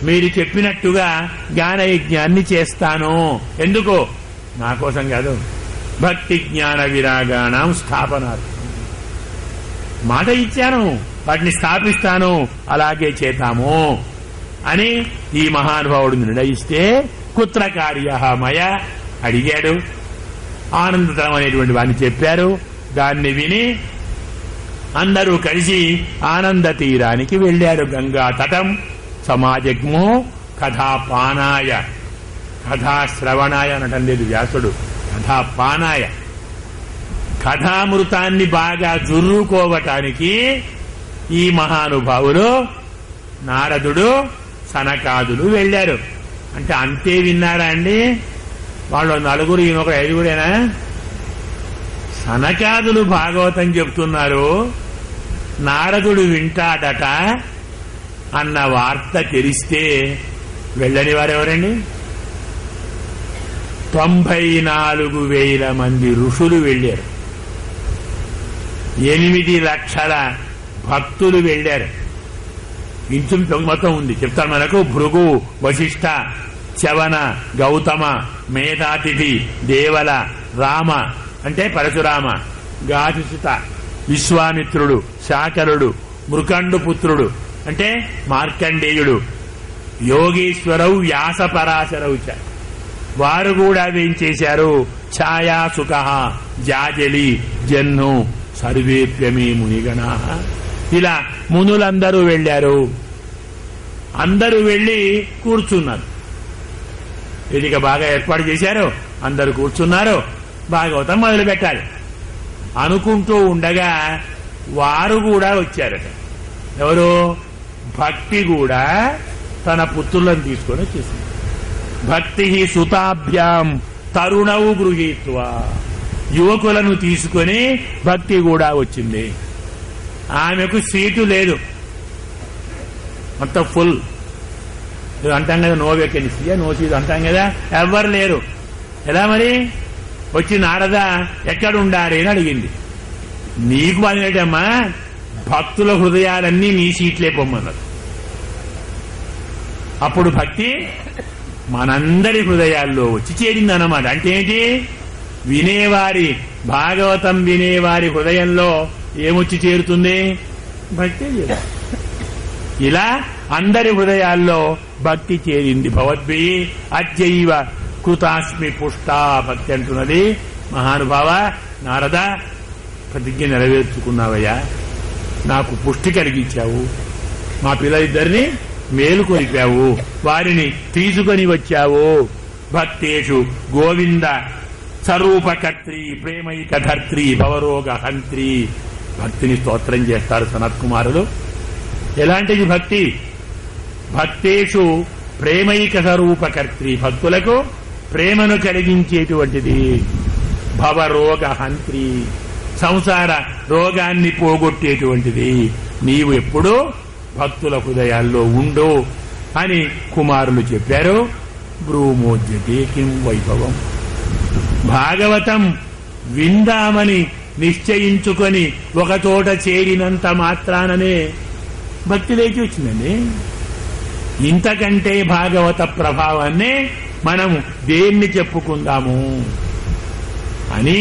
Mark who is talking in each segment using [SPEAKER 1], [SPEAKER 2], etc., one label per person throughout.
[SPEAKER 1] మీరు చెప్పినట్టుగా జ్ఞానయజ్ఞాన్ని చేస్తాను. ఎందుకు? నా కోసం కాదు, భక్తి జ్ఞాన విరాగాణం స్థాపనార్థం. మాట ఇచ్చాను, వాటిని స్థాపిస్తాను, అలాగే చేతాము అని ఈ మహానుభావుడు నిర్ణయిస్తే కుత్ర కార్య మయ అడిగాడు. ఆనందతరం అనేటువంటి వాడిని చెప్పారు. దాన్ని విని అందరూ కలిసి ఆనంద తీరానికి వెళ్లారు. గంగా తటం సమాజగ్మో కథాపానాయ, కథాశ్రవణాయ అనటం లేదు వ్యాసుడు, కథాపానాయ, కథామృతాన్ని బాగా జుర్రుకోవటానికి ఈ మహానుభావులు నారదుడు సనకాదులు వెళ్లారు. అంటే అంతే విన్నారా అండి? వాళ్ళు నలుగురు, ఈయనొక ఐదుగురేనా? సనకాదులు భాగవతం చెప్తున్నారు, నారదుడు వింటాడట అన్న వార్త తెలిస్తే వెళ్ళని వారెవరండి? 94,000 మంది ఋషులు వెళ్లారు, 8 లక్షల భక్తులు వెళ్లారు. ఇంచుం మొత్తం ఉంది చెప్తాను మనకు. భృగు, వశిష్ఠ, చవన, గౌతమ, మేధాతిథి, దేవల, రామ అంటే పరశురామ, గాధిసుత, విశ్వామిత్రుడు, శాకరుడు, మృకండు పుత్రుడు అంటే మార్కండేయుడు, యోగేశ్వరవు, వ్యాస పరాశరవు వారు కూడా ఏం చేశారు? ఛాయా సుఖ, జాజలి, జన్ను సర్వేప్యమే మునిగణా. ఇలా మునులందరూ వెళ్లారు. అందరూ వెళ్లి కూర్చున్నారు. వేదిక బాగా ఏర్పాటు చేశారు, అందరూ కూర్చున్నారు. భాగవతం మొదలు పెట్టాలి అనుకుంటూ ఉండగా వారు కూడా వచ్చారట. ఎవరు? భక్తి కూడా తన పుత్రులను తీసుకొని వచ్చేసింది. భక్తి సుతాభ్యాం తరుణవు గృహీత్వా, యువకులను తీసుకొని భక్తి కూడా వచ్చింది. ఆమెకు సీటు లేదు, మొత్తం ఫుల్. అంటాం కదా, నో వేకెన్సీ, నో సీటు అంటాం కదా, ఎవ్వరు లేరు. ఎలా మరి? వచ్చి నారద ఎక్కడుండాలి అని అడిగింది. నీకు పనిటమ్మా, భక్తుల హృదయాలన్నీ నీ సీట్లే పొమ్మన్నారు. అప్పుడు భక్తి మనందరి హృదయాల్లో వచ్చి చేరిందన్నమాట. అంటే ఏంటి? వినేవారి, భాగవతం వినేవారి హృదయంలో ఏమొచ్చి చేరుతుంది? భక్తి. ఇలా అందరి హృదయాల్లో భక్తి చేరింది. భవద్భి అద్యైవ కృతాస్మి పుష్టా, భక్తి అంటున్నది. మహానుభావ నారద, ప్రతిజ్ఞ నెరవేర్చుకున్నావయ్యా, నాకు పుష్టి కలిగించావు, మా పిల్లలిద్దరిని మేలుకొలిపావు, వారిని తీసుకొని వచ్చావు. భక్తేషు గోవింద స్వరూపకర్త్రి ప్రేమైకధర్త్రి భవరోగ హంత్రి. భక్తిని స్తోత్రం చేస్తారు సనత్ కుమారులు. ఎలాంటిది భక్తి? భక్తేషు ప్రేమైక స్వరూపకర్త్రి, భక్తులకు ప్రేమను కలిగించేటువంటిది. భవరోగ హంత్రి, సంసార రోగాన్ని పోగొట్టేటువంటిది. నీవు ఎప్పుడూ భక్తుల హృదయాల్లో ఉండు అని కుమారులు చెప్పారు. బ్రూమోద్యతే కిం వైభవం. భాగవతం విందామని నిశ్చయించుకొని ఒకచోట చేరినంత మాత్రాననే భక్తి లేచి వచ్చిందండి. ఇంతకంటే భాగవత ప్రభావాన్ని మనం దేన్ని చెప్పుకుందాము అని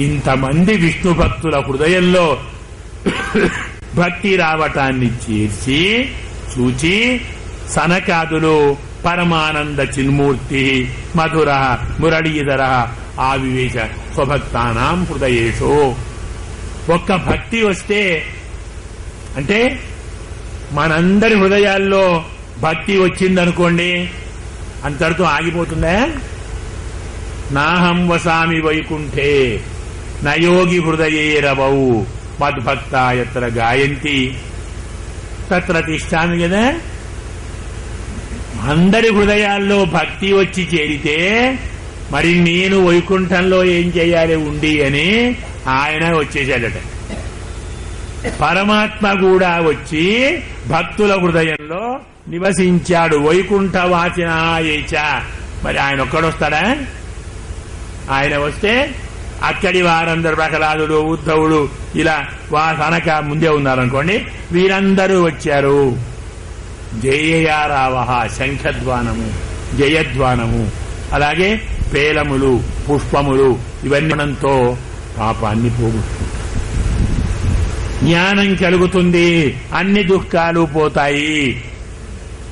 [SPEAKER 1] ఇంతమంది విష్ణు భక్తుల హృదయంలో భక్తి రావటాన్ని చేర్చి చూచి సనకాదులు పరమానంద చిన్మూర్తి మధుర మురళీధర ఆవివేశ స్వభక్తానాం హృదయేషు. ఒక్క భక్తి వస్తే, అంటే మనందరి హృదయాల్లో భక్తి వచ్చిందనుకోండి, అంతటితో ఆగిపోతుందా? నాహం వసామి వైకుంఠే నయోగి హృదయే రవౌ మద్భక్తా యత్ర గాయంతి తత్ర తిష్టామి కదా. అందరి హృదయాల్లో భక్తి వచ్చి చేరితే మరి నేను వైకుంఠంలో ఏం చేయాలి ఉండి అని ఆయన వచ్చేసాడట. పరమాత్మ కూడా వచ్చి భక్తుల హృదయంలో నివసించాడు. వైకుంఠవాసినాయేచ. మరి ఆయన ఒక్కడొస్తాడా? ఆయన వస్తే అక్కడి వారందరూ ప్రహ్లాదుడు, ఉద్ధవుడు, ఇలా సనక ముందే ఉన్నారనుకోండి, వీరందరూ వచ్చారు. జయయారావ శంఖధ్వానము, జయధ్వానము, అలాగే పేలములు, పుష్పములు ఇవన్నీతో పాపాన్ని పోగొట్టుకుంటారు. జ్ఞానం కలుగుతుంది, అన్ని దుఃఖాలు పోతాయి.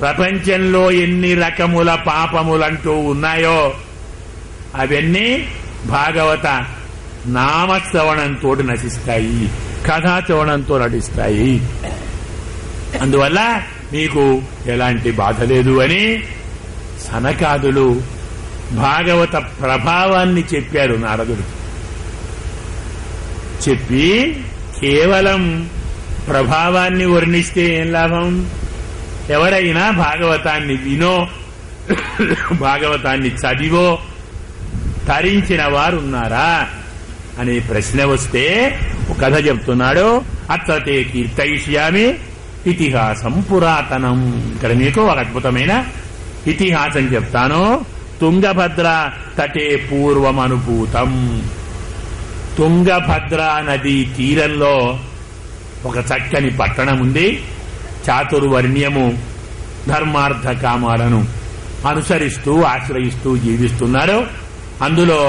[SPEAKER 1] ప్రపంచంలో ఎన్ని రకముల పాపములంటూ ఉన్నాయో అవన్నీ భాగవత నామశ్రవణంతో నశిస్తాయి, కథాశ్రవణంతో నటిస్తాయి. అందువల్ల మీకు ఎలాంటి బాధ లేదు అని సనకాదులు భాగవత ప్రభావాన్ని చెప్పారు నారదుడు. చెప్పి కేవలం ప్రభావాన్ని వర్ణిస్తే ఏం లాభం? ఎవరైనా భాగవతాన్ని వినో భాగవతాన్ని చదివో తరించిన వారున్నారా అనే ప్రశ్న వస్తే ఒక కథ చెప్తున్నాడు. అత్తే కీర్తయిష్యామి ఇతిహాసం పురాతనం. ఇక్కడ మీకు ఒక అద్భుతమైన ఇతిహాసం చెప్తాను. తుంగభద్ర తటే పూర్వమనుభూతం. తుంగభద్ర నదీ తీరంలో ఒక చక్కని పట్టణం ఉంది. చాతుర్వర్ణ్యము ధర్మార్థ కామాలను అనుసరిస్తూ ఆశ్రయిస్తూ జీవిస్తున్నారు. అందులో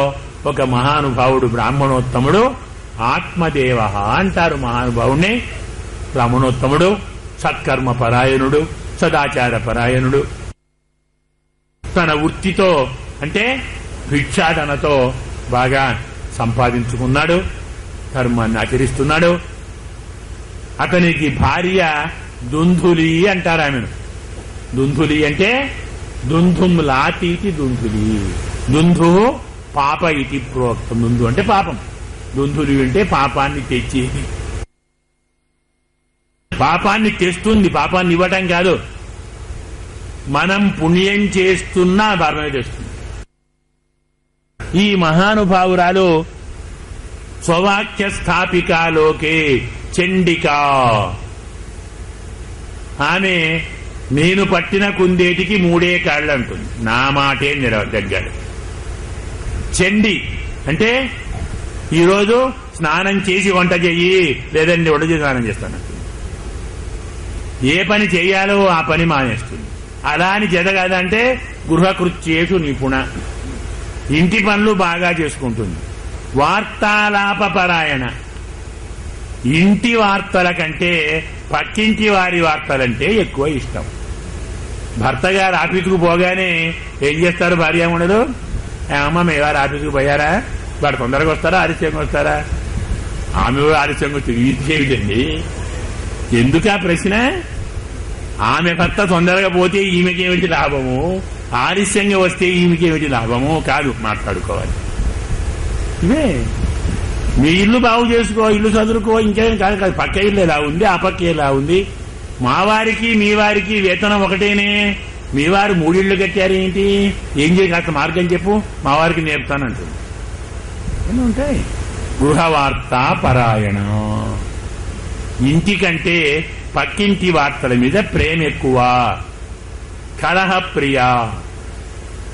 [SPEAKER 1] ఒక మహానుభావుడు బ్రాహ్మణోత్తముడు, ఆత్మదేవ అంటారు మహానుభావుణ్ణి. బ్రాహ్మణోత్తముడు సత్కర్మ పరాయణుడు, సదాచార పరాయణుడు. తన వృత్తితో అంటే భిక్షాటనతో బాగా సంపాదించుకున్నాడు, ధర్మాన్ని ఆచరిస్తున్నాడు. అతనికి భార్య దుంధులి అంటారు ఆమెను. దుంధులి అంటే దుంధుం లాతీతి దుంధులి. దుంధు పాప ఇతి ప్రోక్తం. దుంధు అంటే పాపం, దుంధులి అంటే పాపాన్ని తెచ్చేది. పాపాన్ని తెస్తుంది, పాపాన్ని ఇవ్వటం కాదు. మనం పుణ్యం చేస్తున్నా ధర్మమే తెస్తుంది. ఈ మహానుభావురాలు స్వవాక్య స్థాపికాలోకే చండికా. ఆమె నేను పట్టిన కుందేటికి 3 కాళ్ళు అంటుంది. నా మాటే దగ్గాడు. చండి అంటే ఈరోజు స్నానం చేసి వంట చెయ్యి, లేదండి వంట చేసి స్నానం చేస్తాను. ఏ పని చెయ్యాలో ఆ పని మానేస్తుంది. అలా అని చేత కాదంటే గృహకృత్యేషు నిపుణ, ఇంటి పనులు బాగా చేసుకుంటుంది. వార్తాలాప పరాయణ, ఇంటి వార్తల కంటే పక్కింటి వారి వార్తలంటే ఎక్కువ ఇష్టం. భర్త గారు ఆఫీసుకు పోగానే ఏం చేస్తారు భార్యామణులు? అమ్మ మీ వారు ఆఫీసుకు పోయారా? వాడు తొందరగా వస్తారా ఆలస్యంగా వస్తారా? ఆమె ఆలస్యంగా వచ్చి ఏమిటండి? ఎందుకు ఆ ప్రశ్న? ఆమె భర్త తొందరగా పోతే ఈమెకేమిటి లాభము, ఆలస్యంగా వస్తే ఈమెకేమిటి లాభము కాదు, మాట్లాడుకోవాలి. ఇవే మీ ఇల్లు బాగు చేసుకో, ఇల్లు చదువుకో, ఇంకేం కాదు కాదు. పక్క ఇల్లు ఎలా ఉంది, ఆ పక్క ఎలా ఉంది. మా వారికి మీ వారికి వేతనం ఒకటేనే, మీ వారు 3 ఇళ్లు కట్టారేంటి, ఏం చేయ కాస్త మార్గం చెప్పు, మా వారికి నేర్పుతానంటుంది. అన్నీ ఉంటాయి. గృహవార్త పరాయణ, ఇంటికంటే పక్కింటి వార్తల మీద ప్రేమ ఎక్కువ. కలహ ప్రియ,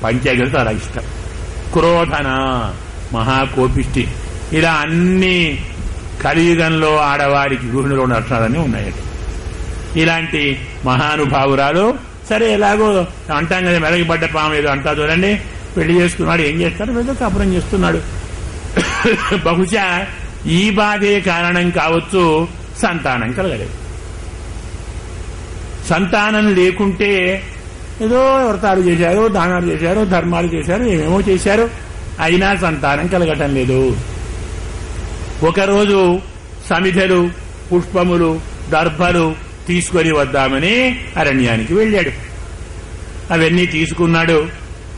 [SPEAKER 1] పంచాయతీలు చాలా ఇష్టం. క్రోధన, మహాకోపిష్టి. ఇలా అన్ని కలియుగంలో ఆడవారికి గృహిణిలో లక్షణాలన్నీ ఉన్నాయి. ఇలాంటి మహానుభావురాలు సరే ఎలాగో అంటాం కదా, మెలగబడ్డ పాము ఏదో అంటా చూడండి, పెళ్లి చేసుకున్నాడు, ఏం చేస్తాడు, ఏదో కాపురం చేస్తున్నాడు. బహుశా ఈ బాధే కారణం కావచ్చు, సంతానం కలగలేదు. సంతానం లేకుంటే ఏదో వ్రతాలు చేశారు, దానాలు చేశారు, ధర్మాలు చేశారు, ఏమేమో చేశారు, అయినా సంతానం కలగటం లేదు. ఒకరోజు సమిధలు, పుష్పములు, దర్భలు తీసుకొని వద్దామని అరణ్యానికి వెళ్ళాడు. అవన్నీ తీసుకున్నాడు.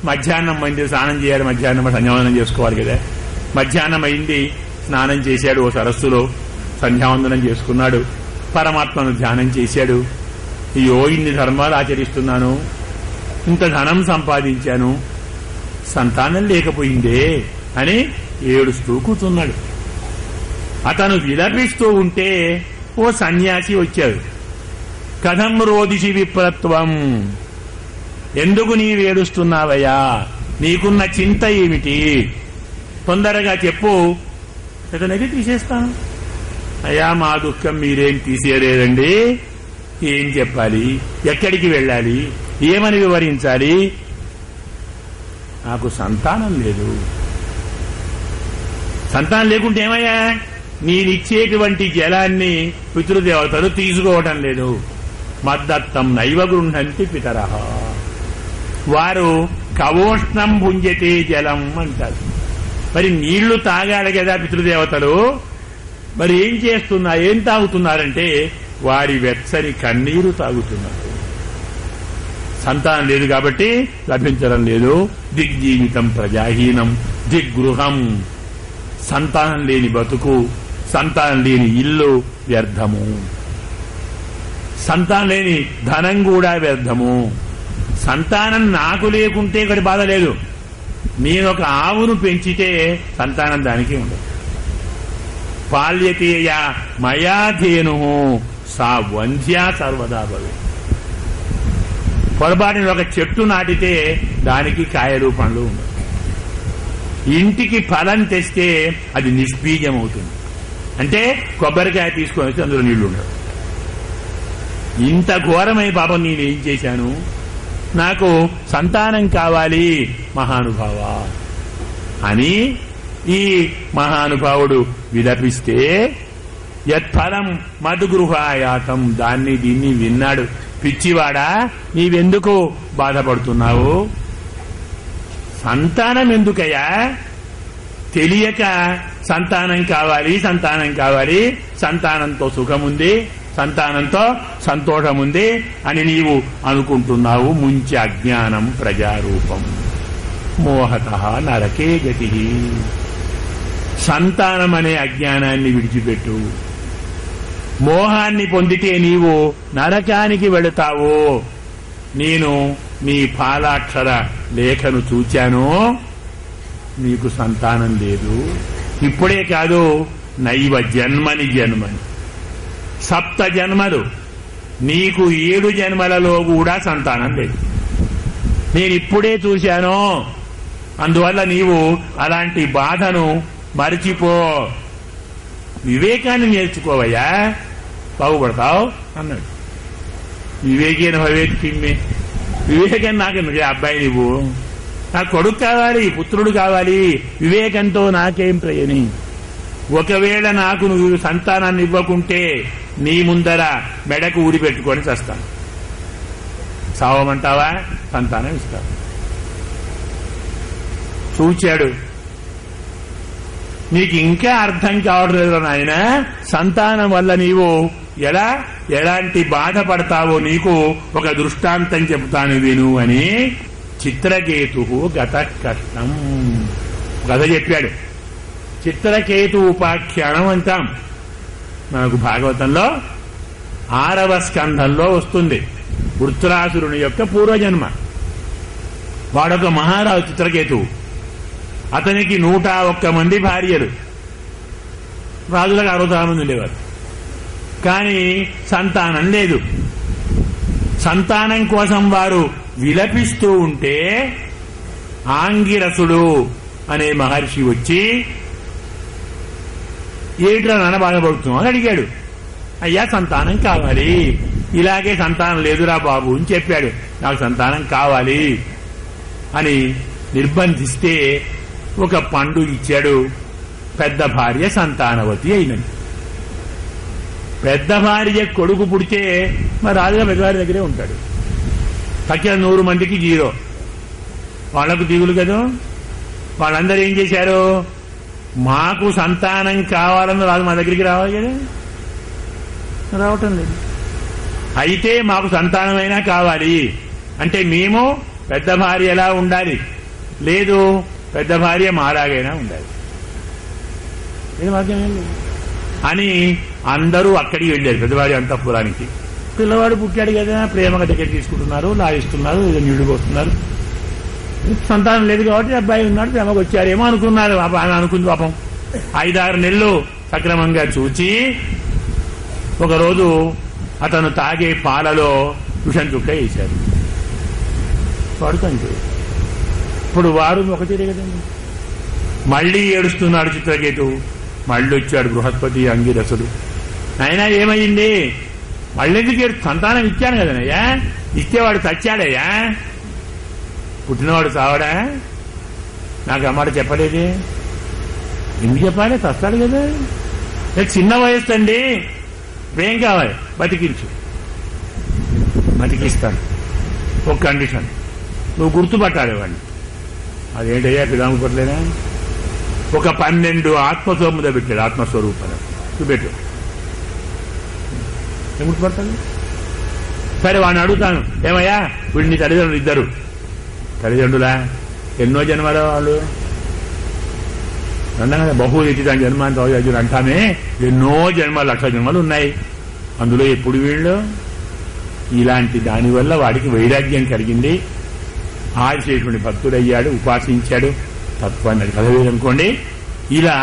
[SPEAKER 1] మధ్యాహ్నం అయింది, స్నానం చేయాలి. మధ్యాహ్నం సంధ్యావందనం చేసుకోవాలి కదా. మధ్యాహ్నం అయింది, స్నానం చేశాడు. ఓ సరస్సులో సంధ్యావందనం చేసుకున్నాడు. పరమాత్మను ధ్యానం చేశాడు. అయ్యో ఇన్ని ధర్మాలు ఆచరిస్తున్నాను, ఇంత ధనం సంపాదించాను, సంతానం లేకపోయిందే అని ఏడుస్తూ కూర్చున్నాడు. అతను విలపిస్తూ ఉంటే ఓ సన్యాసి వచ్చాడు. కథం రోదిషి విప్రత్వం, ఎందుకు నీవు ఏడుస్తున్నావయ్యా, నీకున్న చింత ఏమిటి, తొందరగా చెప్పు, ఇతనైతే తీసేస్తాను. అయ్యా మా దుఃఖం మీరేం తీసేయలేదండి, ఏం చెప్పాలి, ఎక్కడికి వెళ్ళాలి, ఏమని వివరించాలి? నాకు సంతానం లేదు. సంతానం లేకుంటే ఏమయ్యా? నేనిచ్చేటువంటి జలాన్ని పితృదేవతలు తీసుకోవటం లేదు. మద్దత్తం నైవ గృహంతి పితరః, వారు కవోష్ణం భుంజతే జలం అంటారు. మరి నీళ్లు తాగాలి కదా పితృదేవతలు, మరి ఏం చేస్తున్నారు, ఏం తాగుతున్నారంటే వారి వెచ్చని కన్నీరు తాగుతున్నారు. సంతానం లేదు కాబట్టి లభించడం లేదు. దిగ్జీవితం ప్రజాహీనం దిగ్గృహం, సంతానం లేని బతుకు, సంతానం లేని ఇల్లు వ్యర్థము, సంతానం లేని ధనం కూడా వ్యర్థము. సంతానం నాకు లేకుంటే ఇక్కడ బాధ లేదు. నేనొక ఆవును పెంచితే సంతానం దానికి ఉండదు. పాల్యతేయ మయాధేను సా వంధ్యా సర్వదా భవే. పొరపాటున ఒక చెట్టు నాటితే దానికి కాయలు పండ్లు ఉండవు. ఇంటికి ఫలం తెస్తే అది నిష్బీజం అవుతుంది. అంటే కొబ్బరికాయ తీసుకొని వచ్చి అందులో నీళ్లు ఉండవు. ఇంత ఘోరమై పాపం నేనేం చేశాను, నాకు సంతానం కావాలి మహానుభావ అని ఈ మహానుభావుడు విలపిస్తే యత్ఫలం మధుగృహాయాతం, దాన్ని దీన్ని విన్నాడు. పిచ్చివాడా, నీవెందుకు బాధపడుతున్నావు? సంతానం ఎందుకయ్యా? తెలియక సంతానం కావాలి, సంతానం కావాలి, సంతానంతో సుఖముంది, సంతానంతో సంతోషముంది అని నీవు అనుకుంటున్నావు. ముంచి అజ్ఞానం ప్రజారూపం మోహతః నరకే గతి. సంతానం అనే అజ్ఞానాన్ని విడిచిపెట్టు. మోహాన్ని పొందితే నీవు నరకానికి వెళతావు. నేను నీ పాలాక్షర లేఖను చూచాను, నీకు సంతానం లేదు. ఇప్పుడే కాదు, నైవ జన్మని జన్మని 7 జన్మలు, నీకు 7 జన్మలలో కూడా సంతానం లేదు. నేనిప్పుడే చూశాను. అందువల్ల నీవు అలాంటి బాధను మరిచిపో, వివేకాన్ని నేర్చుకోవయ్యా, బాగుపడతావు అన్నాడు. వివేకేన భవేత్ కిమ్మే, వివేకం నాకెందుకు అబ్బాయి, నువ్వు నాకు కొడుకు కావాలి, పుత్రుడు కావాలి, వివేకంతో నాకేం ప్రయోజనం? ఒకవేళ నాకు నువ్వు సంతానాన్ని ఇవ్వకుంటే నీ ముందర మెడకు ఊరి పెట్టుకొని చస్తాను. సావమంటావా? సంతానం ఇస్తాను. చూచాడు. నీకు ఇంకా అర్థం కావట్లేదు నాయన, సంతానం వల్ల నీవు ఎలాంటి బాధపడతావో నీకు ఒక దృష్టాంతం చెబుతాను విను అని చిత్రకేతు గత కష్టం కథ చెప్పాడు. చిత్రకేతు ఉపాఖ్యానం అంటాం. మనకు భాగవతంలో 6వ స్కంధంలో వస్తుంది. వృత్రాసురుని యొక్క పూర్వజన్మ. వాడొక మహారాజు చిత్రకేతువు. అతనికి 101 మంది భార్యలు. రాజులకు 66 మంది ఉండేవారు. కానీ సంతానం లేదు. సంతానం కోసం వారు విలపిస్తూ ఉంటే ఆంగిరసుడు అనే మహర్షి వచ్చి, ఏమిట్రా నాన్న బాధపడుతున్నావు అని అడిగాడు. అయ్యా సంతానం కావాలి, ఇలాగే సంతానం లేదురా బాబు అని చెప్పాడు. నాకు సంతానం కావాలి అని నిర్బంధిస్తే ఒక పండు ఇచ్చాడు. పెద్ద భార్య సంతానవతి అయినది. పెద్ద భార్య కొడుకు పుడితే మరి రాజుగా పెద్దవారి దగ్గరే ఉంటాడు. తక్కిన 100 మందికి 0. వాళ్లకు దిగులు కదా. వాళ్ళందరూ ఏం చేశారు, మాకు సంతానం కావాలని రాజు మా దగ్గరికి రావాలి కదా, రావటం లేదు. అయితే మాకు సంతానమైనా కావాలి అంటే మేము పెద్ద భార్య ఎలా ఉండాలి, లేదు పెద్ద భార్య మాలాగైనా ఉండాలి. ఇది మాకేం లేదు అని అందరూ అక్కడికి వెళ్ళారు. పెద్దవాడి అంతఃపురానికి. పిల్లవాడు పుట్టాడు కదా, ప్రేమగా దగ్గర తీసుకుంటున్నారు, లాగిస్తున్నారు, నీళ్లు పోస్తున్నారు. సంతానం లేదు కాబట్టి అబ్బాయి ఉన్నాడు, ప్రేమకు వచ్చారేమో అనుకున్నారు. అని అనుకుంది పాపం. 5-6 నెలలు సక్రమంగా చూచి ఒకరోజు అతను తాగే పాలలో విషం చుక్క వేశారు. వాడుకంటే ఇప్పుడు వారు ఒకటే కదండి. మళ్లీ ఏడుస్తున్నాడు చిత్రకేతు. మళ్ళీ వచ్చాడు బృహస్పతి అంగిరసుడు. అయినా ఏమైంది? మళ్ళెందుకు సంతానం ఇచ్చాను కదనయ్యా, ఇచ్చేవాడు చచ్చాడయ్యా, పుట్టినవాడు చావడా? నాకు అమ్మాట చెప్పలేదు. ఎందుకు చెప్పాలి? చస్తాడు కదా. చిన్న వయస్సు అండి, ఏం కావాలి? బతికిస్తాను. ఒక కండిషన్, నువ్వు గుర్తుపట్టాలి వాడిని. అదేంటయ్యా పిల్లలు పట్టలేదా? ఒక 12 ఆత్మస్వరూపంలో పెట్టాడు. ఆత్మస్వరూపాలు చూపెట్టు, ఏం గుర్తుపడతాడు? సరే వాడిని అడుగుతాను, ఏమయ్యా వీడిని తల్లిదండ్రులు ఇద్దరు, తల్లిదండ్రులా? ఎన్నో జన్మలో వాళ్ళు అన్నాం కదా, బహుళీతి దాని జన్మాంత అంటామే. ఎన్నో జన్మలు, 1,00,000 జన్మలు ఉన్నాయి. అందులో ఎప్పుడు వీళ్ళు ఇలాంటి దానివల్ల వాడికి వైరాగ్యం కలిగింది. ఆదిశేషుడిని భక్తుడయ్యాడు, ఉపాసించాడు, తత్వాన్ని చదివేదనుకోండి. ఇలా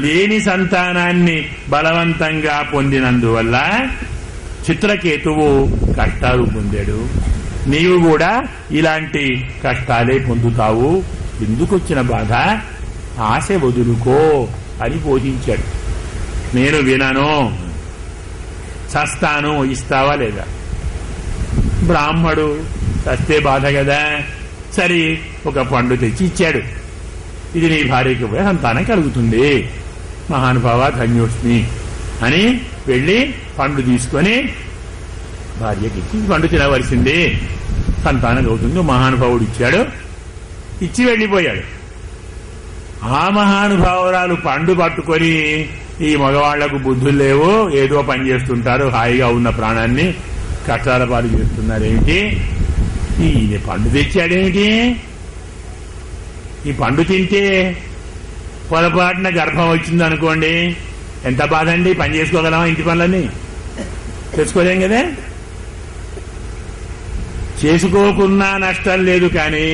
[SPEAKER 1] లేని సంతానాన్ని బలవంతంగా పొందినందువల్ల చిత్రకేతువు కష్టాలు పొందాడు. నీవు కూడా ఇలాంటి కష్టాలే పొందుతావు. ఎందుకొచ్చిన బాధ? ఆశ వదులుకో అని బోధించాడు. నేను వినను, చస్తాను, ఇస్తావా లేదా? బ్రాహ్మడు చస్తే బాధ కదా. సరే ఒక పండు తెచ్చి ఇచ్చాడు. ఇది నీ భార్యకి పోయి సంతానం కలుగుతుంది, మహానుభావ ధన్యోస్మి అని వెళ్లి పండు తీసుకొని భార్యకి ఇచ్చి, పండు తినవలసింది, సంతానం అవుతుంది. మహానుభావుడు ఇచ్చాడు, ఇచ్చి వెళ్లిపోయాడు. ఆ మహానుభావురాలు పండు పట్టుకొని, ఈ మగవాళ్లకు బుద్ధులు లేవు, ఏదో పని చేస్తుంటారు, హాయిగా ఉన్న ప్రాణాన్ని కష్టాల పాలు చేస్తున్నారేమిటి, ఈయన పండు తెచ్చాడేమిటి, ఈ పండు తింటే పొరపాటున గర్భం వచ్చిందనుకోండి, ఎంత బాధ అండి. పని చేసుకోగలమా? ఇంటి పనులన్నీ చేసుకోలేం కదా. చేసుకోకున్నా నష్టం లేదు, కానీ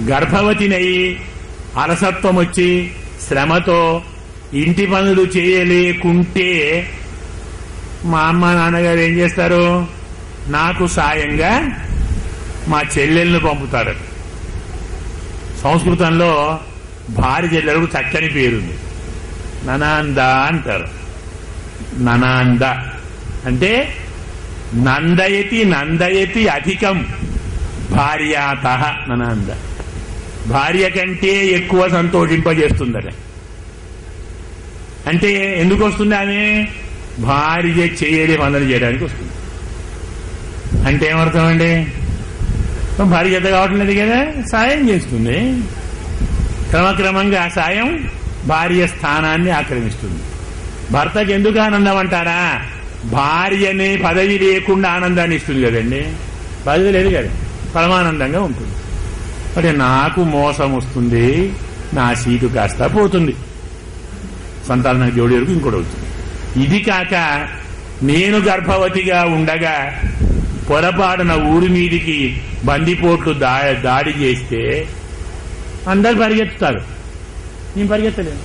[SPEAKER 1] గర్భవతినయి అలసత్వం వచ్చి శ్రమతో ఇంటి పనులు చేయలేకుంటే మా అమ్మ నాన్నగారు ఏం చేస్తారు? నాకు సాయంగా మా చెల్లెలను పంపుతారు. సంస్కృతంలో భార్య చెల్లెలకు చక్కని పేరుంది, ననాంద అంటారు. ననాంద అంటే నందయతి అధికం భార్యాత. ననాంద భార్య కంటే ఎక్కువ సంతోషింపజేస్తుందట. అంటే ఎందుకు వస్తుంది? ఆమె భార్య చేయలే పనులు చేయడానికి వస్తుంది. అంటే ఏమర్థం అండి? భార్య చేత కావట్లేదు కదా, సాయం చేస్తుంది. క్రమక్రమంగా ఆ సాయం భార్య స్థానాన్ని ఆక్రమిస్తుంది. భర్తకి ఎందుకు ఆనందం అంటారా? భార్యనే పదవి లేకుండా ఆనందాన్ని ఇస్తుంది కదండి. పదవి లేదు కదా, పరమానందంగా ఉంటుంది. అంటే నాకు మోసం వస్తుంది, నా సీటు కాస్త పోతుంది, సంతానం జోడి వరకు ఇంకోటి అవుతుంది. ఇది కాక నేను గర్భవతిగా ఉండగా పొరపాటున ఊరి మీదికి బందిపోట్లు దాడి చేస్తే అందరు పరిగెత్తుతారు, నేను పరిగెత్తలేను,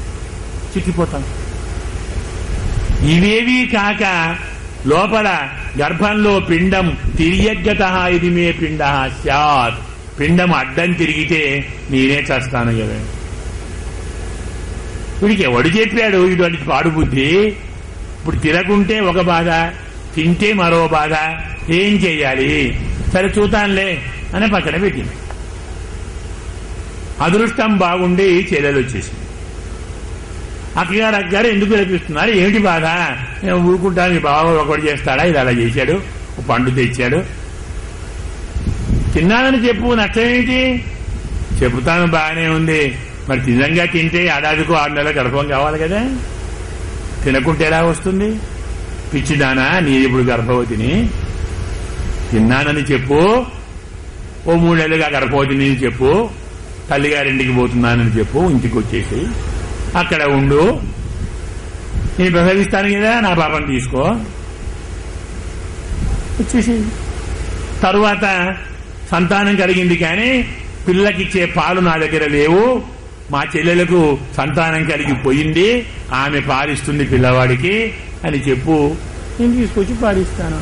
[SPEAKER 1] చిక్కిపోతాను. ఇవేవీ కాక లోపల గర్భంలో పిండం తిరియగ్గత ఇది మే పిండ స్యాత్, పిండం అడ్డం తిరిగితే నేనే చేస్తాను కదా. వీడికి ఎవడు చెప్పాడు ఇటువంటి పాడు బుద్ధి? ఇప్పుడు తినకుంటే ఒక బాధ, తింటే మరో బాధ, ఏం చెయ్యాలి? సరే చూతానులే అని పక్కన పెట్టింది. అదృష్టం బాగుండి చెల్లెలు వచ్చేసింది. అక్కగారు ఎందుకు రపిస్తున్నారు, ఏమిటి బాధ? నేను ఊరుకుంటాను, మీ బావ ఒకటి చేస్తాడా, ఇది అలా చేశాడు, ఒక పండు తెచ్చాడు, తిన్నానని చెప్పు, నష్టమేమిటి? చెబుతాను, బాగానే ఉంది. మరి నిజంగా తింటే ఏడాదికో 6 నెలల గర్భం కావాలి కదా, తినకుంటే ఎలా వస్తుంది? పిచ్చిదానా, నీ ఇప్పుడు గర్భవతిని తిన్నానని చెప్పు, ఓ 3 నెలలుగా గర్భవతిని చెప్పు, తల్లిగారింటికి పోతున్నానని చెప్పు, ఇంటికి వచ్చేసి అక్కడ ఉండు, నేను ప్రసవిస్తాను కదా, నా పాపను తీసుకో, వచ్చేసి తరువాత సంతానం కలిగింది కానీ పిల్లకిచ్చే పాలు నా దగ్గర లేవు, మా చెల్లెలకు సంతానం కలిగి పోయింది, ఆమె పాలిస్తుంది పిల్లవాడికి అని చెప్పు, నేను తీసుకొచ్చి పాలిస్తాను.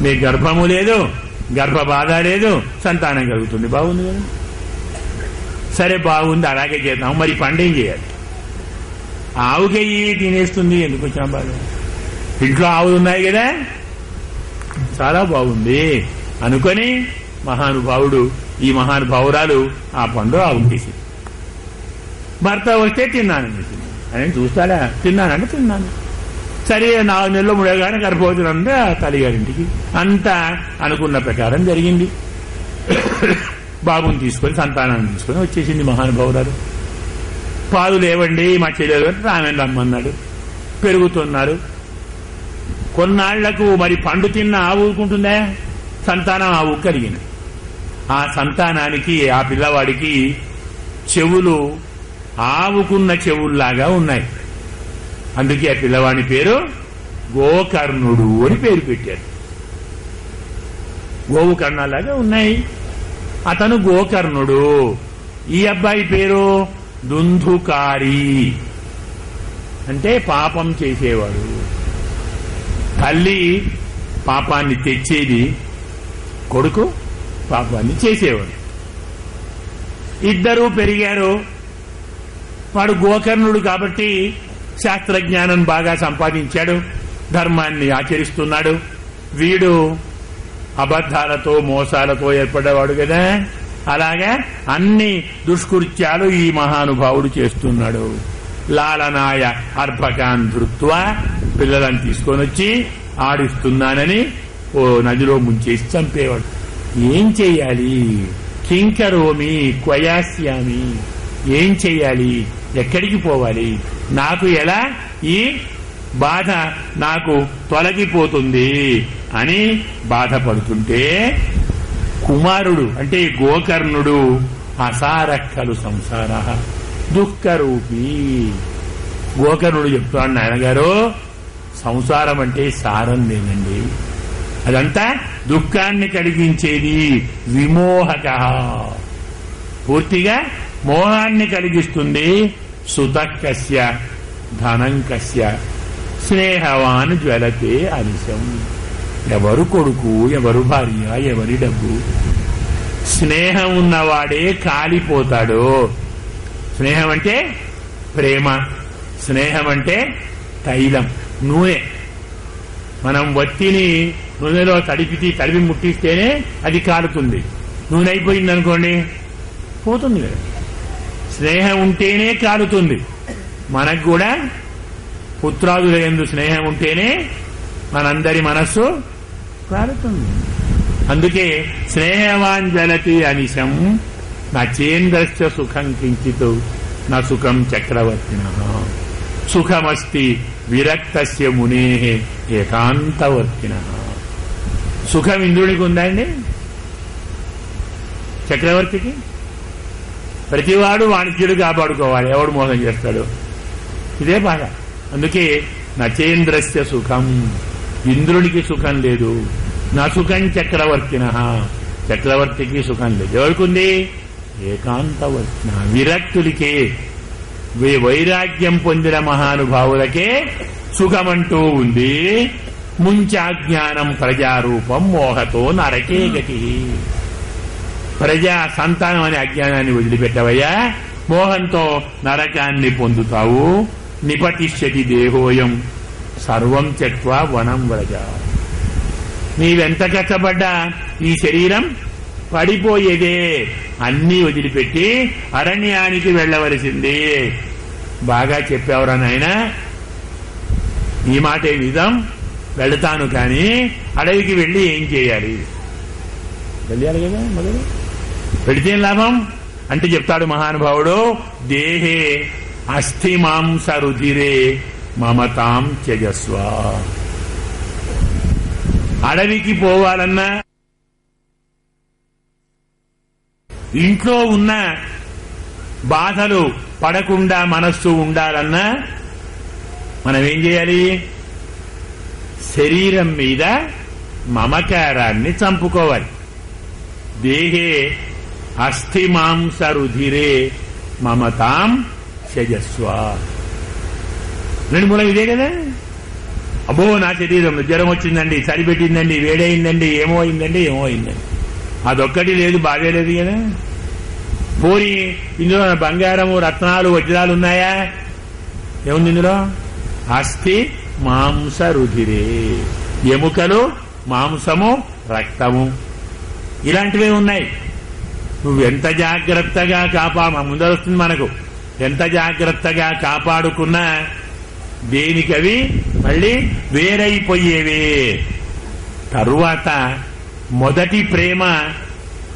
[SPEAKER 1] మీకు గర్భము లేదు, గర్భబాధ లేదు, సంతానం కలుగుతుంది, బాగుంది కదా. సరే బాగుంది, అలాగే చేద్దాం. మరి పండేం చేయాలి? ఆవుకెయ్యి తినేస్తుంది, ఎందుకు వచ్చిన బాధ? ఇంట్లో ఆవులు ఉన్నాయి కదా, చాలా బాగుంది అనుకొని మహానుభావుడు, ఈ మహానుభావురాలు ఆ పండు ఆవుకేసి, భర్త వస్తే తిన్నానండి, అని చూస్తాడా, తిన్నానంటే తిన్నాను, సరే 4 నెలలు 3 నెలలు గర్భవతులంతా తల్లిగారింటికి, అంతా అనుకున్న ప్రకారం జరిగింది. బాబుని తీసుకొని, సంతానాన్ని తీసుకొని వచ్చేసింది మహానుభావురాలు. పాలు లేవండి మా చెల్లెలు రామని రమ్మన్నాడు. పెరుగుతున్నారు. కొన్నాళ్లకు మరి పండు తిన్న ఆవు ఊరుకుంటుందా, సంతానం ఆవు కలిగింది. ఆ సంతానానికి, ఆ పిల్లవాడికి చెవులు ఆవుకున్న చెవుల్లాగా ఉన్నాయి. అందుకే ఆ పిల్లవాడి పేరు గోకర్ణుడు అని పేరు పెట్టారు. గోవు కర్ణాలాగా ఉన్నాయి, అతను గోకర్ణుడు. ఈ అబ్బాయి పేరు దుందుకారి, అంటే పాపం చేసేవాడు. తల్లి పాపాన్ని తెచ్చేది, కొడుకు పాపాన్ని చేసేవాడు. ఇద్దరూ పెరిగారు. వాడు గోకర్ణుడు కాబట్టి శాస్త్రజ్ఞానం బాగా సంపాదించాడు, ధర్మాన్ని ఆచరిస్తున్నాడు. వీడు అబద్ధాలతో మోసాలతో ఏర్పడేవాడు కదా, అలాగా అన్ని దుష్కృత్యాలు ఈ మహానుభావుడు చేస్తున్నాడు. లాలనాయ అర్భకాన్ ధృత్వ, పిల్లలను తీసుకొని వచ్చి ఆడిస్తున్నానని ఓ నదిలో ముంచేసి చంపేవాడు. ఏం చెయ్యాలి? కింకరోమి క్వయాస్యామి, ఏం చెయ్యాలి, ఎక్కడికి పోవాలి, నాకు ఎలా ఈ బాధ నాకు తొలగిపోతుంది అని బాధపడుతుంటే, కుమారుడు అంటే గోకర్ణుడు అసారక్కలు సంసార దుఃఖరూపీ. గోకర్ణుడు చెప్తాడు, నాయనగారు సంసారం అంటే సారం లేదండి, అదంతా దుఃఖాన్ని కలిగించేది, విమోహక, పూర్తిగా మోహాన్ని కలిగిస్తుంది. సుతకస్య ధనంకస్య స్నేహవాన్ జ్వలతే అనిశం. ఎవరు కొడుకు, ఎవరు భార్య, ఎవరి డబ్బు, స్నేహం ఉన్నవాడే కాలిపోతాడు. స్నేహం అంటే ప్రేమ, స్నేహం అంటే తైలం, నూనె. మనం వత్తిని నూనెలో తడిపి ముట్టిస్తేనే అది కాలుతుంది. నూనె అయిపోయింది అనుకోండి, పోతుంది కదా. స్నేహం ఉంటేనే కాలుతుంది. మనకు కూడా పుత్రాదుల యందు స్నేహం ఉంటేనే మనందరి మనస్సు కాలుతుంది. అందుకే స్నేహవాన్ జలతి అనిశం నచేంద్రస్య సుఖం కించిత్ నా సుఖం చక్రవర్తిన. సుఖమస్తి విరక్తస్య మునే ఏకాంతవర్తిన. సుఖం ఇంద్రుడికి ఉందా అండి? చక్రవర్తికి? ప్రతివాడు వాణిజ్యుడు కాపాడుకోవాలి, ఎవడు మోసం చేస్తాడు, ఇదే బాధ. అందుకే నచేంద్రస్య సుఖం, ఇంద్రుడికి సుఖం లేదు. నా సుఖం చక్రవర్తిన, చక్రవర్తికి సుఖం లేదు. ఎవరికుంది? ఏకాంతవర్తిన, విరక్తులకే, వైరాగ్యం పొందిన మహానుభావులకే సుఖమంటూ ఉంది. ముంచాజ్ఞానం ప్రజారూపం మోహతో నరకే గతి. ప్రజా సంతానం అనే అజ్ఞానాన్ని వదిలిపెట్టవయ్యా, మోహంతో నరకాన్ని పొందుతావు. నిపతిష్యతి దేహోయం సర్వం త్యక్త్వా వనం వ్రజ. నీవెంత కష్టపడ్డా ఈ శరీరం పడిపోయేదే, అన్నీ వదిలిపెట్టి అరణ్యానికి వెళ్లవలసింది. బాగా చెప్పావురా నాయనా, ఈ మాటే నిజం, వెళతాను, కానీ అడవికి వెళ్లి ఏం చేయాలి? వెళ్ళాలి కదా, మొదలు పెడితే లాభం అంటే చెప్తాడు మహానుభావుడు, దేహే అస్థి మాంస రుధిరే మమతాం త్యజస్వ. అడవికి పోవాలన్నా, ఇంట్లో ఉన్న బాధలు పడకుండా మనస్సు ఉండాలన్నా మనం ఏం చేయాలి? శరీరం మీద మమకారాన్ని చంపుకోవాలి. దేహే అస్థి మాంస రుధిరే మమతాం త్యజస్వ. రెండు మూలం ఇదే కదా. అబ్బో నా శరీరంలో జ్వరం వచ్చిందండి, చలి పెట్టిందండి, వేడైందండి, ఏమో అయిందండి. అదొక్కటి లేదు, బాధే లేదు కదా. పోనీ ఇందులో బంగారము రత్నాలు వజ్రాలు ఉన్నాయా? ఏముంది ఇందులో? అస్థి మాంస రుధిరే, ఎముకలు, మాంసము, రక్తము, ఇలాంటివే ఉన్నాయి. నువ్వెంత జాగ్రత్తగా ముందరొస్తుంది మనకు, ఎంత జాగ్రత్తగా కాపాడుకున్నా దేనికవి మళ్ళీ వేరైపోయేవే. తరువాత మొదటి ప్రేమ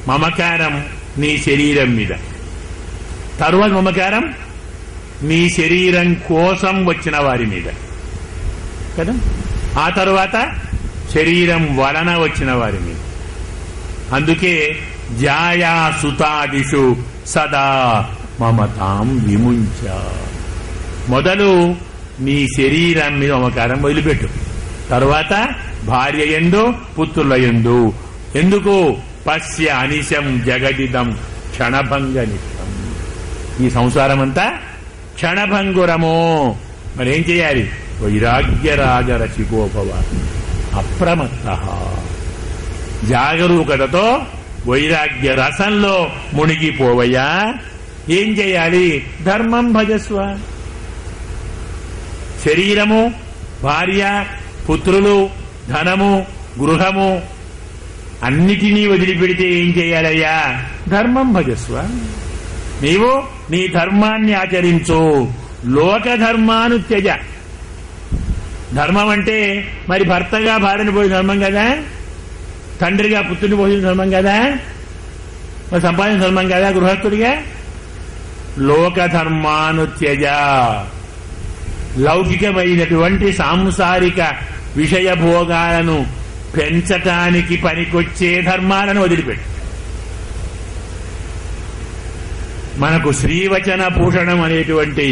[SPEAKER 1] మమకారం నీ శరీరం మీద, తరువాత మమకారం నీ శరీరం కోసం వచ్చిన వారి మీద కదా, ఆ తరువాత శరీరం వలన వచ్చిన వారి మీద. అందుకే జాయా సుతాదిషు సదా మమతాం విముంచ. మొదలు నీ శరీరం మీద మమకారం వదిలిపెట్టు, తరువాత భార్య యందు, పుత్రుల యందు. ఎందుకు? పశ్య అనిశం జగదిదం క్షణభంగ నిత్యం. ఈ సంసారం అంతా క్షణభంగురము. మరేం చేయాలి? వైరాగ్యరాజ రసికోపవ అప్రమత్త. జాగరూకతతో వైరాగ్య రసంలో మునిగిపోవయ్యా. ఏం చేయాలి? ధర్మం భజస్వ. శరీరము, భార్య, పుత్రులు, ధనము, గృహము అన్నిటినీ వదిలిపెడితే ఏం చేయాలయ్యా? ధర్మం భజస్వ. నీవు నీ ధర్మాన్ని ఆచరించు. లోక ధర్మాను త్యజ. ధర్మం అంటే మరి భర్తగా భార్యను పోయిన ధర్మం కదా, తండ్రిగా పుత్రుని పోసిన ధర్మం కదా, మరి సంపాదించిన ధర్మం కదా గృహస్థుడిగా. లోక ధర్మాను త్యజ. లౌకికమైనటువంటి సాంసారిక విషయ భోగాలను పెంచటానికి పనికొచ్చే ధర్మాలను వదిలిపెట్టు. మనకు శ్రీవచన భూషణం అనేటువంటి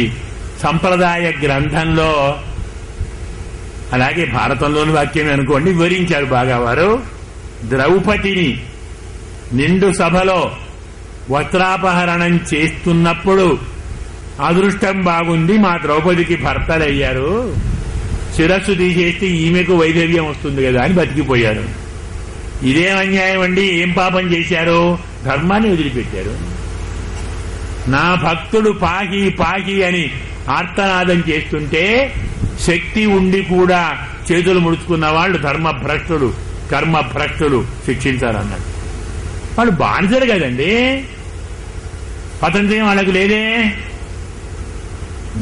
[SPEAKER 1] సంప్రదాయ గ్రంథంలో, అలాగే భారతంలోని వాక్యం అనుకోండి, వివరించారు బాగా వారు. ద్రౌపదిని నిండు సభలో వస్త్రాపహరణం చేస్తున్నప్పుడు అదృష్టం బాగుంది, మా ద్రౌపదికి భర్తలయ్యారు, శిరస్సు తీసేస్తే ఈమెకు వైధవ్యం వస్తుంది కదా అని బతికిపోయారు. ఇదేం అన్యాయం అండి, ఏం పాపం చేశారు? ధర్మాన్ని వదిలిపెట్టారు. నా భక్తుడు పాహి పాహి అని ఆర్తనాదం చేస్తుంటే శక్తి ఉండి కూడా చేతులు ముడుచుకున్న వాళ్ళు ధర్మభ్రష్టులు, కర్మభ్రష్టులు శిక్షించాలన్నాడు. వాళ్ళు బానిసలు కదండి, స్వతంత్రం వాళ్ళకు లేదే.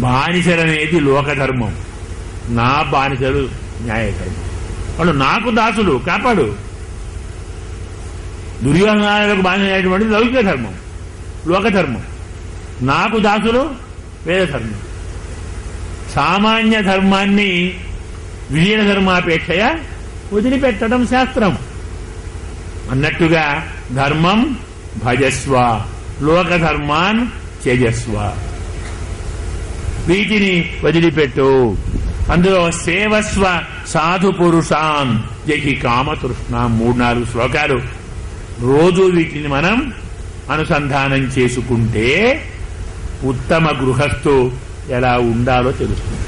[SPEAKER 1] బానిసలనేది లోకధర్మం, నా బానిసలు న్యాయధర్మం. వాళ్ళు నాకు దాసులు, కాపాడు. దుర్యోధనాలకు బానిసైనటువంటి లౌకిక ధర్మం, లోకధర్మం. నాకు దాసులు వేదధర్మం. సామాన్య ధర్మాన్ని విలీన ధర్మాపేక్షయ వదిలిపెట్టడం శాస్త్రం. అన్నట్టుగా ధర్మం భజస్వ, లోకధర్మాన్ త్యజస్వ. వీటిని వదిలిపెట్టు. అందులో సేవస్వ సాధు పురుషాన్ జహి కామతృష్ణ. 3-4 శ్లోకాలు రోజు వీటిని మనం అనుసంధానం చేసుకుంటే ఉత్తమ గృహస్థు ఎలా ఉండాలో తెలుస్తుంది.